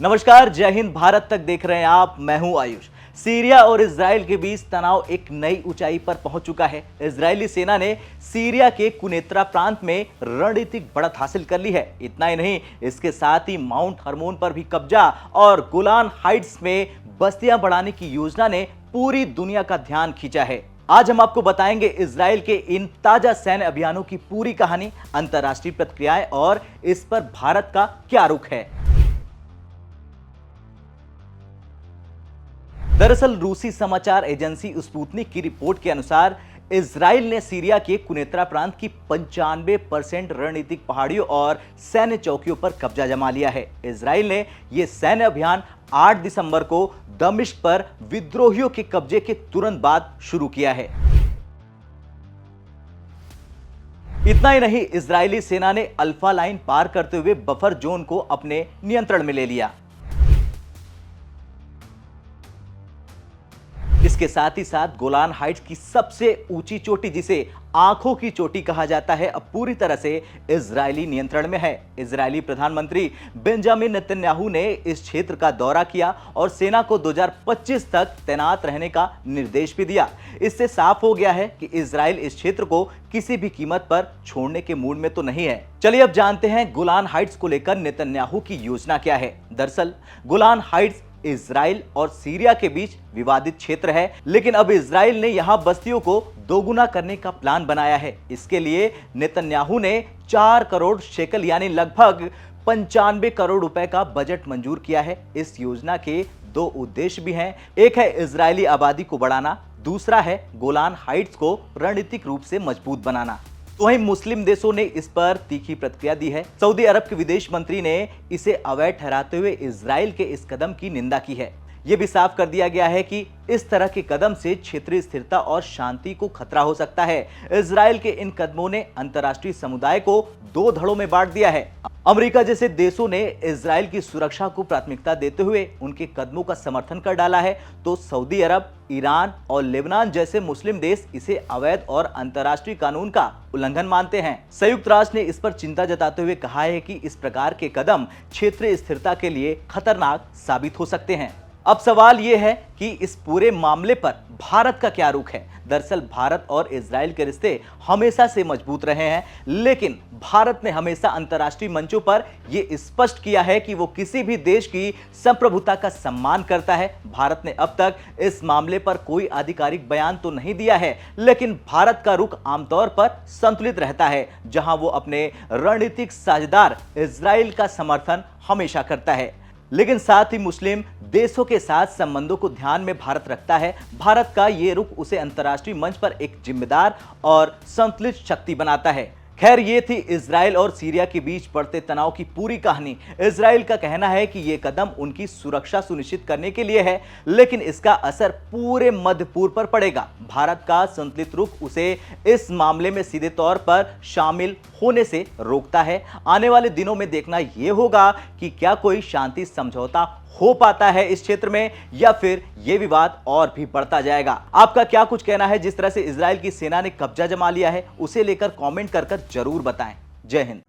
नमस्कार, जय हिंद। भारत तक देख रहे हैं आप, मैं हूं आयुष। सीरिया और इजराइल के बीच तनाव एक नई ऊंचाई पर पहुंच चुका है। इजरायली सेना ने सीरिया के कुनेत्रा प्रांत में रणनीतिक बढ़त हासिल कर ली है। इतना ही नहीं, इसके साथ ही माउंट हर्मोन पर भी कब्जा और गोलान हाइट्स में बस्तियां बढ़ाने की योजना ने पूरी दुनिया का ध्यान खींचा है। आज हम आपको बताएंगे इजराइल के इन ताजा सैन्य अभियानों की पूरी कहानी, अंतर्राष्ट्रीय प्रतिक्रियाएं और इस पर भारत का क्या रुख है। दरअसल रूसी समाचार एजेंसी स्पुतनिक की रिपोर्ट के अनुसार इजराइल ने सीरिया के कुनेत्रा प्रांत की 95% रणनीतिक पहाड़ियों और सैन्य चौकियों पर कब्जा जमा लिया है। इजराइल ने यह सैन्य अभियान 8 दिसंबर को दमिश्क पर विद्रोहियों के कब्जे के तुरंत बाद शुरू किया है। इतना ही नहीं, इजरायली सेना ने अल्फा लाइन पार करते हुए बफर जोन को अपने नियंत्रण में ले लिया। इसके साथ ही साथ गोलान हाइट्स की सबसे ऊंची चोटी, जिसे आंखों की चोटी कहा जाता है, अब पूरी तरह से इजरायली नियंत्रण में है। इजरायली प्रधानमंत्री बेंजामिन नेतन्याहू ने इस क्षेत्र का दौरा किया और सेना को 2025 तक तैनात रहने का निर्देश भी दिया। इससे साफ हो गया है कि इजराइल इस क्षेत्र को किसी भी कीमत पर छोड़ने के मूड में तो नहीं है। चलिए अब जानते हैं गोलान हाइट्स को लेकर नेतन्याहू की योजना क्या है। दरअसल गोलान हाइट्स इजराइल और सीरिया के बीच विवादित क्षेत्र है, लेकिन अब इजराइल ने यहां बस्तियों को दोगुना करने का प्लान बनाया है। इसके लिए नेतन्याहू ने 4 करोड़ शेकल यानी लगभग 95 करोड़ रुपए का बजट मंजूर किया है। इस योजना के 2 उद्देश्य भी हैं। एक है इजरायली आबादी को बढ़ाना, दूसरा है गोलान हाइट्स को रणनीतिक रूप से मजबूत बनाना। तो वहीं मुस्लिम देशों ने इस पर तीखी प्रतिक्रिया दी है। सऊदी अरब के विदेश मंत्री ने इसे अवैध ठहराते हुए इजराइल के इस कदम की निंदा की है। यह भी साफ कर दिया गया है कि इस तरह के कदम से क्षेत्रीय स्थिरता और शांति को खतरा हो सकता है। इजराइल के इन कदमों ने अंतर्राष्ट्रीय समुदाय को 2 धड़ों में बांट दिया है। अमेरिका जैसे देशों ने इजराइल की सुरक्षा को प्राथमिकता देते हुए उनके कदमों का समर्थन कर डाला है, तो सऊदी अरब, ईरान और लेबनान जैसे मुस्लिम देश इसे अवैध और अंतर्राष्ट्रीय कानून का उल्लंघन मानते हैं। संयुक्त राष्ट्र ने इस पर चिंता जताते हुए कहा है कि इस प्रकार के कदम क्षेत्रीय स्थिरता के लिए खतरनाक साबित हो सकते हैं। अब सवाल यह है कि इस पूरे मामले पर भारत का क्या रुख है। दरअसल भारत और इजराइल के रिश्ते हमेशा से मजबूत रहे हैं, लेकिन भारत ने हमेशा अंतर्राष्ट्रीय मंचों पर यह स्पष्ट किया है कि वो किसी भी देश की संप्रभुता का सम्मान करता है। भारत ने अब तक इस मामले पर कोई आधिकारिक बयान तो नहीं दिया है, लेकिन भारत का रुख आमतौर पर संतुलित रहता है, जहां वो अपने रणनीतिक साझेदार इजराइल का समर्थन हमेशा करता है। लेकिन साथ ही मुस्लिम देशों के साथ संबंधों को ध्यान में भारत रखता है। भारत का ये रुख उसे अंतर्राष्ट्रीय मंच पर एक जिम्मेदार और संतुलित शक्ति बनाता है। खैर, ये थी इजराइल और सीरिया के बीच बढ़ते तनाव की पूरी कहानी। इजराइल का कहना है कि ये कदम उनकी सुरक्षा सुनिश्चित करने के लिए है, लेकिन इसका असर पूरे मध्य पूर्व पर पड़ेगा। भारत का संतुलित रुख उसे इस मामले में सीधे तौर पर शामिल होने से रोकता है। आने वाले दिनों में देखना यह होगा कि क्या कोई शांति समझौता हो पाता है इस क्षेत्र में, या फिर यह विवाद और भी बढ़ता जाएगा। आपका क्या कुछ कहना है? जिस तरह से इजराइल की सेना ने कब्जा जमा लिया है, उसे लेकर कमेंट कर जरूर बताएं। जय हिंद।